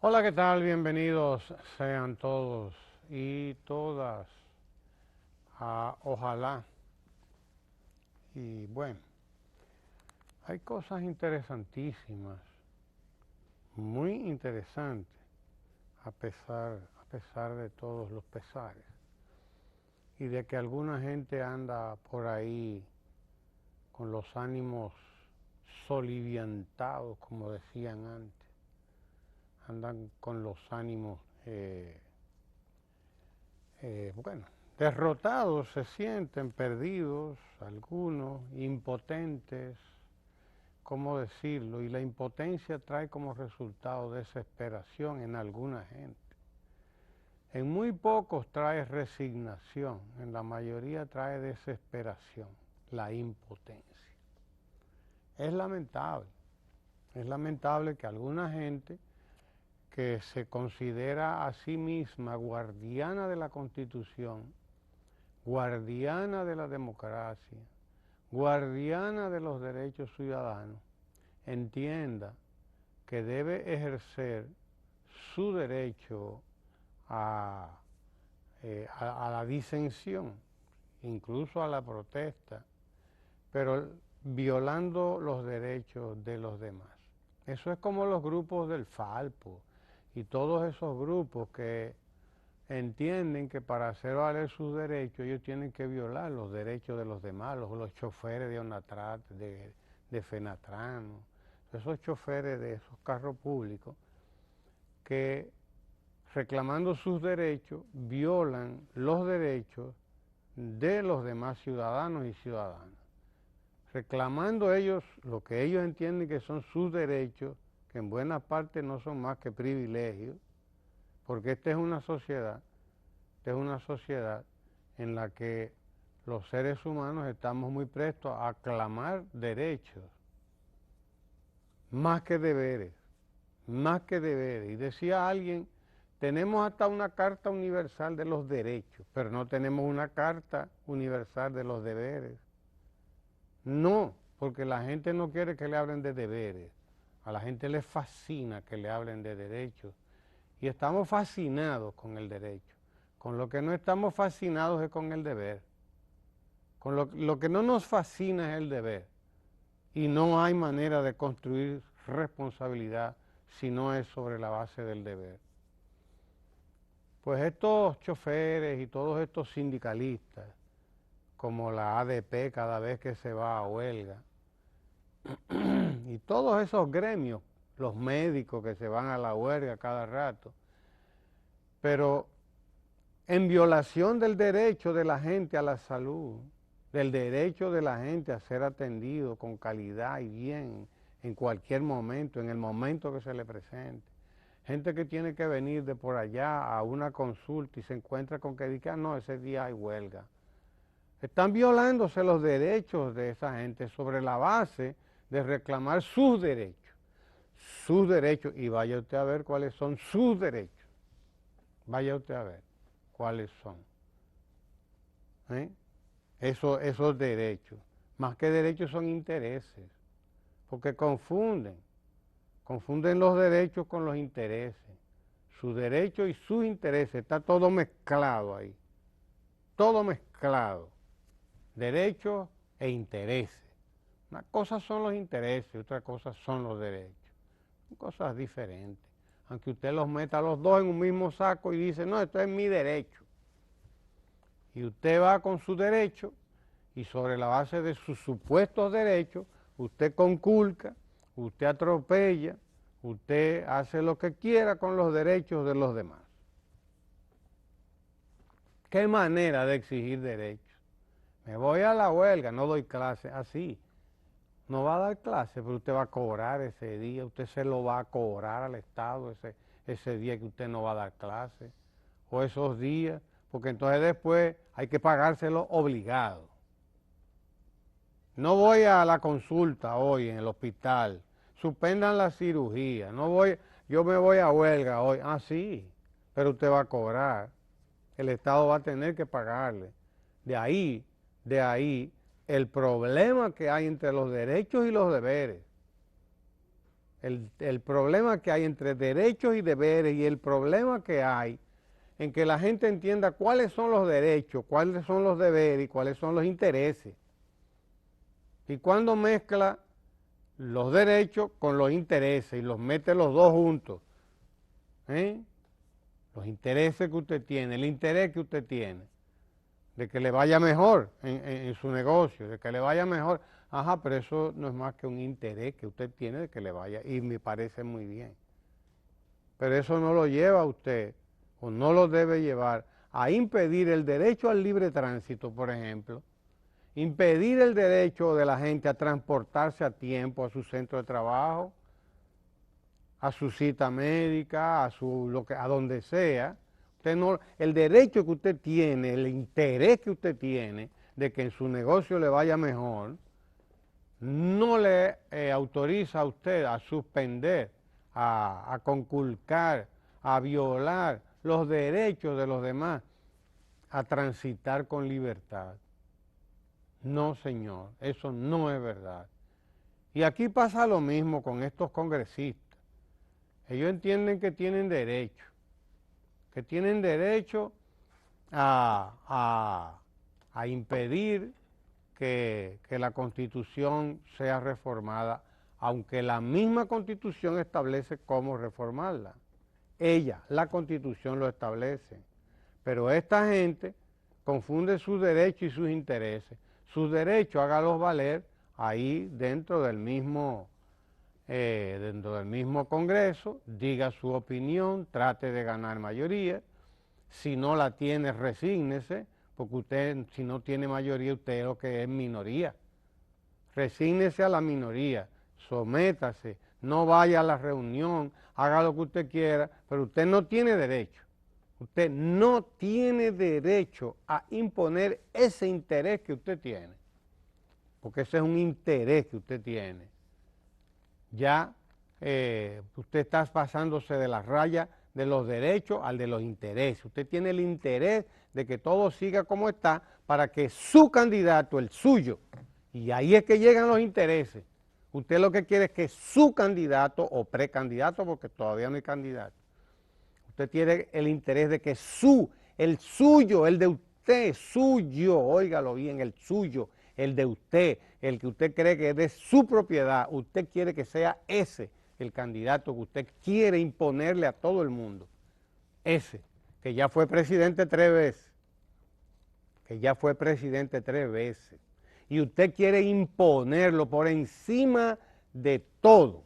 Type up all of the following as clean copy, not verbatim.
Hola, ¿qué tal? Bienvenidos sean todos y todas a Ojalá. Y bueno, hay cosas interesantísimas, muy interesantes, a pesar de todos los pesares. Y de que alguna gente anda por ahí con los ánimos soliviantados, como decían antes. Andan con los ánimos, bueno, derrotados, se sienten perdidos, algunos, impotentes, ¿cómo decirlo? Y la impotencia trae como resultado desesperación en alguna gente. En muy pocos trae resignación, en la mayoría trae desesperación, la impotencia. Es lamentable que alguna gente que se considera a sí misma guardiana de la Constitución, guardiana de la democracia, guardiana de los derechos ciudadanos, entienda que debe ejercer su derecho a la disensión, incluso a la protesta, pero violando los derechos de los demás. Eso es como los grupos del Falpo y todos esos grupos que entienden que para hacer valer sus derechos ellos tienen que violar los derechos de los demás, los choferes de Onatrat, de Fenatran, esos choferes de esos carros públicos que reclamando sus derechos violan los derechos de los demás ciudadanos y ciudadanas, reclamando ellos lo que ellos entienden que son sus derechos, que en buena parte no son más que privilegios, porque esta es una sociedad en la que los seres humanos estamos muy prestos a aclamar derechos, más que deberes, más que deberes. Y decía alguien, tenemos hasta una Carta Universal de los Derechos, pero no tenemos una Carta Universal de los Deberes. No, porque la gente no quiere que le hablen de deberes, a la gente le fascina que le hablen de derechos y estamos fascinados con el derecho. Con lo que no estamos fascinados es con el deber. Con lo que no nos fascina es el deber y no hay manera de construir responsabilidad si no es sobre la base del deber. Pues estos choferes y todos estos sindicalistas, como la ADP cada vez que se va a huelga, y todos esos gremios, los médicos que se van a la huelga cada rato, pero en violación del derecho de la gente a la salud, del derecho de la gente a ser atendido con calidad y bien en cualquier momento, en el momento que se le presente. Gente que tiene que venir de por allá a una consulta y se encuentra con que diga, no, ese día hay huelga. Están violándose los derechos de esa gente sobre la base de reclamar sus derechos, y vaya usted a ver cuáles son sus derechos, vaya usted a ver cuáles son. Esos derechos, más que derechos son intereses, porque confunden los derechos con los intereses, sus derechos y sus intereses, está todo mezclado ahí, todo mezclado, derechos e intereses. Una cosa son los intereses, otra cosa son los derechos, son cosas diferentes, aunque usted los meta los dos en un mismo saco y dice, no, esto es mi derecho. Y usted va con su derecho y sobre la base de sus supuestos derechos, usted conculca, usted atropella, usted hace lo que quiera con los derechos de los demás. ¿Qué manera de exigir derechos? Me voy a la huelga, no doy clase, así. No va a dar clase, pero usted va a cobrar ese día, usted se lo va a cobrar al Estado ese día que usted no va a dar clase, o esos días, porque entonces después hay que pagárselo obligado. No voy a la consulta hoy en el hospital, suspendan la cirugía, yo me voy a huelga hoy, sí, pero usted va a cobrar, el Estado va a tener que pagarle. De ahí el problema que hay entre los derechos y los deberes. el problema que hay entre derechos y deberes y el problema que hay en que la gente entienda cuáles son los derechos, cuáles son los deberes y cuáles son los intereses. Y cuando mezcla los derechos con los intereses y los mete los dos juntos, los intereses que usted tiene, el interés que usted tiene, de que le vaya mejor en su negocio, de que le vaya mejor. Ajá, pero eso no es más que un interés que usted tiene de que le vaya, y me parece muy bien. Pero eso no lo lleva a usted, o no lo debe llevar, a impedir el derecho al libre tránsito, por ejemplo, impedir el derecho de la gente a transportarse a tiempo a su centro de trabajo, a su cita médica, a donde sea. Usted no, el derecho que usted tiene, el interés que usted tiene de que en su negocio le vaya mejor, no le autoriza a usted a suspender, a conculcar, a violar los derechos de los demás, a transitar con libertad. No, señor, eso no es verdad. Y aquí pasa lo mismo con estos congresistas. Ellos entienden que tienen derecho a impedir que la Constitución sea reformada, aunque la misma Constitución establece cómo reformarla. La Constitución lo establece. Pero esta gente confunde sus derechos y sus intereses. Sus derechos hágalos valer ahí dentro del mismo Congreso, diga su opinión, trate de ganar mayoría. Si no la tiene, resígnese, porque usted, si no tiene mayoría, usted es lo que es minoría. Resígnese a la minoría, sométase, no vaya a la reunión, haga lo que usted quiera, pero usted no tiene derecho. Usted no tiene derecho a imponer ese interés que usted tiene, porque ese es un interés que usted tiene. Ya usted está pasándose de la raya de los derechos al de los intereses. Usted tiene el interés de que todo siga como está para que su candidato, el suyo, y ahí es que llegan los intereses. Usted lo que quiere es que su candidato o precandidato, porque todavía no hay candidato, usted tiene el interés de que el suyo, el de usted, suyo, óigalo bien, el suyo, el de usted, el que usted cree que es de su propiedad, usted quiere que sea ese el candidato que usted quiere imponerle a todo el mundo. Ese, que ya fue presidente 3 veces, y usted quiere imponerlo por encima de todo.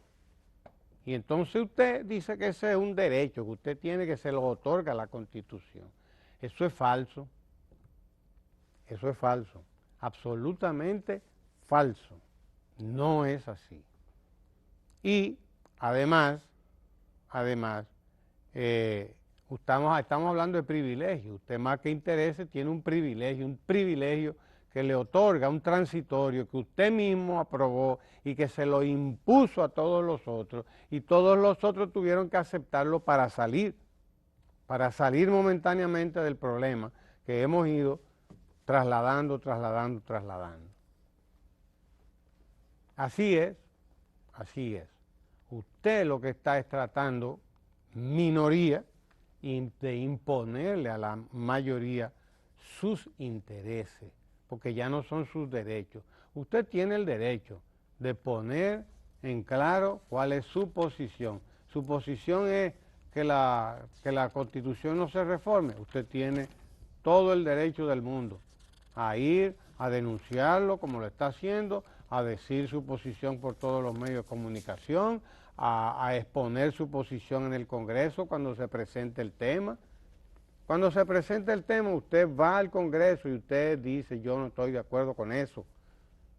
Y entonces usted dice que ese es un derecho que usted tiene, que se lo otorga la Constitución. Eso es falso. Eso es falso. Absolutamente falso. No es así. Y además, estamos hablando de privilegio. Usted más que interese tiene un privilegio que le otorga un transitorio que usted mismo aprobó y que se lo impuso a todos los otros, y todos los otros tuvieron que aceptarlo para salir momentáneamente del problema que hemos ido trasladando. Así es. Usted lo que está es tratando, minoría, de imponerle a la mayoría sus intereses, porque ya no son sus derechos. Usted tiene el derecho de poner en claro cuál es su posición. Su posición es que la Constitución no se reforme. Usted tiene todo el derecho del mundo a ir a denunciarlo como lo está haciendo, a decir su posición por todos los medios de comunicación, a exponer su posición en el Congreso cuando se presente el tema. Cuando se presente el tema, usted va al Congreso y usted dice, yo no estoy de acuerdo con eso.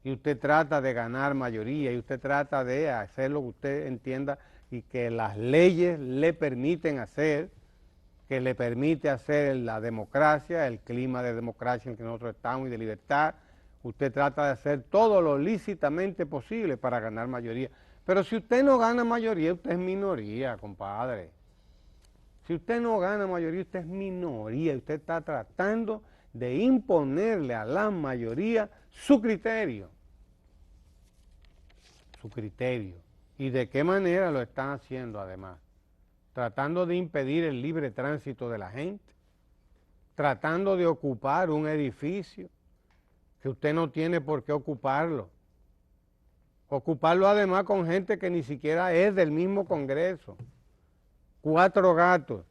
Y usted trata de ganar mayoría, y usted trata de hacer lo que usted entienda y que las leyes le permiten hacer, que le permite hacer la democracia, el clima de democracia en el que nosotros estamos y de libertad. Usted trata de hacer todo lo lícitamente posible para ganar mayoría. Pero si usted no gana mayoría, usted es minoría, compadre. Si usted no gana mayoría, usted es minoría. Usted está tratando de imponerle a la mayoría su criterio. ¿Y de qué manera lo están haciendo además? Tratando de impedir el libre tránsito de la gente, tratando de ocupar un edificio que usted no tiene por qué ocuparlo. Ocuparlo además con gente que ni siquiera es del mismo Congreso. 4 gatos.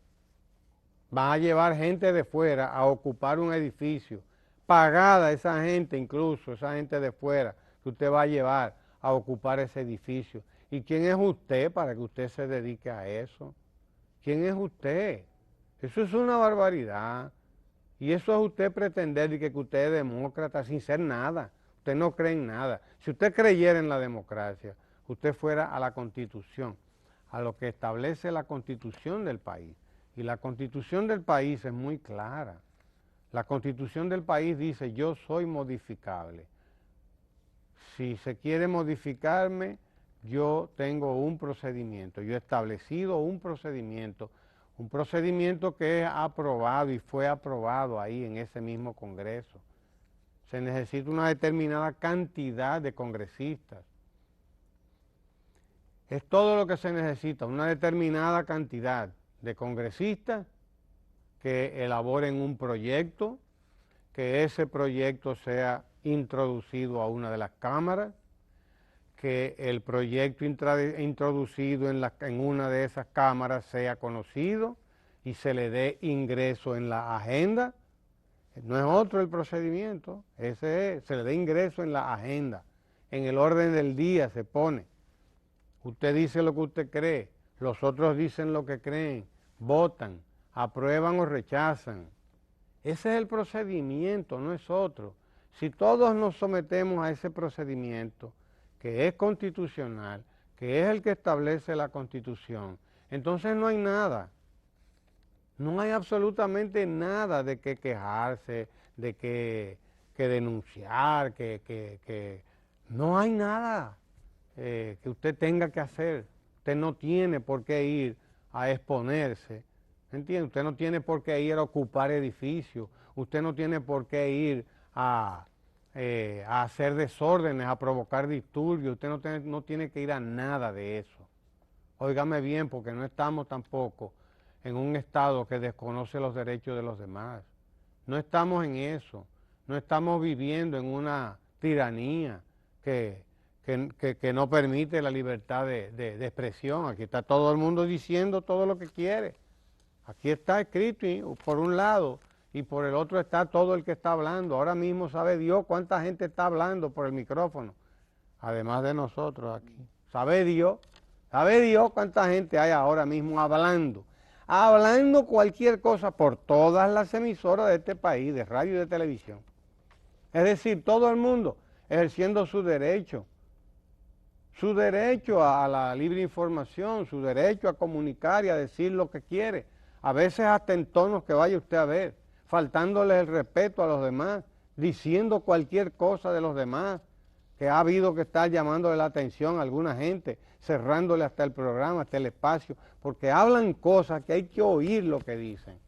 Va a llevar gente de fuera a ocupar un edificio. Pagada esa gente incluso, esa gente de fuera que usted va a llevar a ocupar ese edificio. ¿Y quién es usted para que usted se dedique a eso? ¿Quién es usted? Eso es una barbaridad. Y eso es usted pretender que usted es demócrata sin ser nada. Usted no cree en nada. Si usted creyera en la democracia, usted fuera a la Constitución, a lo que establece la Constitución del país. Y la Constitución del país es muy clara. La Constitución del país dice, yo soy modificable. Si se quiere modificarme, yo tengo un procedimiento. Yo he establecido un procedimiento que es aprobado y fue aprobado ahí en ese mismo Congreso. Se necesita una determinada cantidad de congresistas. Es todo lo que se necesita, una determinada cantidad de congresistas que elaboren un proyecto, que ese proyecto sea introducido a una de las cámaras, que el proyecto introducido en una de esas cámaras sea conocido y se le dé ingreso en la agenda. No es otro el procedimiento, ese es, se le dé ingreso en la agenda, en el orden del día se pone. Usted dice lo que usted cree, los otros dicen lo que creen, votan, aprueban o rechazan. Ese es el procedimiento, no es otro. Si todos nos sometemos a ese procedimiento, que es constitucional, que es el que establece la Constitución, entonces no hay nada. No hay absolutamente nada de qué quejarse, de qué denunciar, no hay nada que usted tenga que hacer. Usted no tiene por qué ir a exponerse, ¿entiende? Usted no tiene por qué ir a ocupar edificios, usted no tiene por qué ir a hacer desórdenes, a provocar disturbios, usted no tiene que ir a nada de eso. Óigame bien, porque no estamos tampoco en un Estado que desconoce los derechos de los demás. No estamos en eso, no estamos viviendo en una tiranía que no permite la libertad de expresión. Aquí está todo el mundo diciendo todo lo que quiere. Aquí está escrito por un lado y por el otro está todo el que está hablando. Ahora mismo sabe Dios cuánta gente está hablando por el micrófono, además de nosotros aquí. Sabe Dios cuánta gente hay ahora mismo hablando cualquier cosa por todas las emisoras de este país, de radio y de televisión. Es decir, todo el mundo ejerciendo su derecho a la libre información, su derecho a comunicar y a decir lo que quiere, a veces hasta en tonos que vaya usted a ver, faltándole el respeto a los demás, diciendo cualquier cosa de los demás, que ha habido que estar llamándole la atención a alguna gente, cerrándole hasta el programa, hasta el espacio, porque hablan cosas que hay que oír lo que dicen.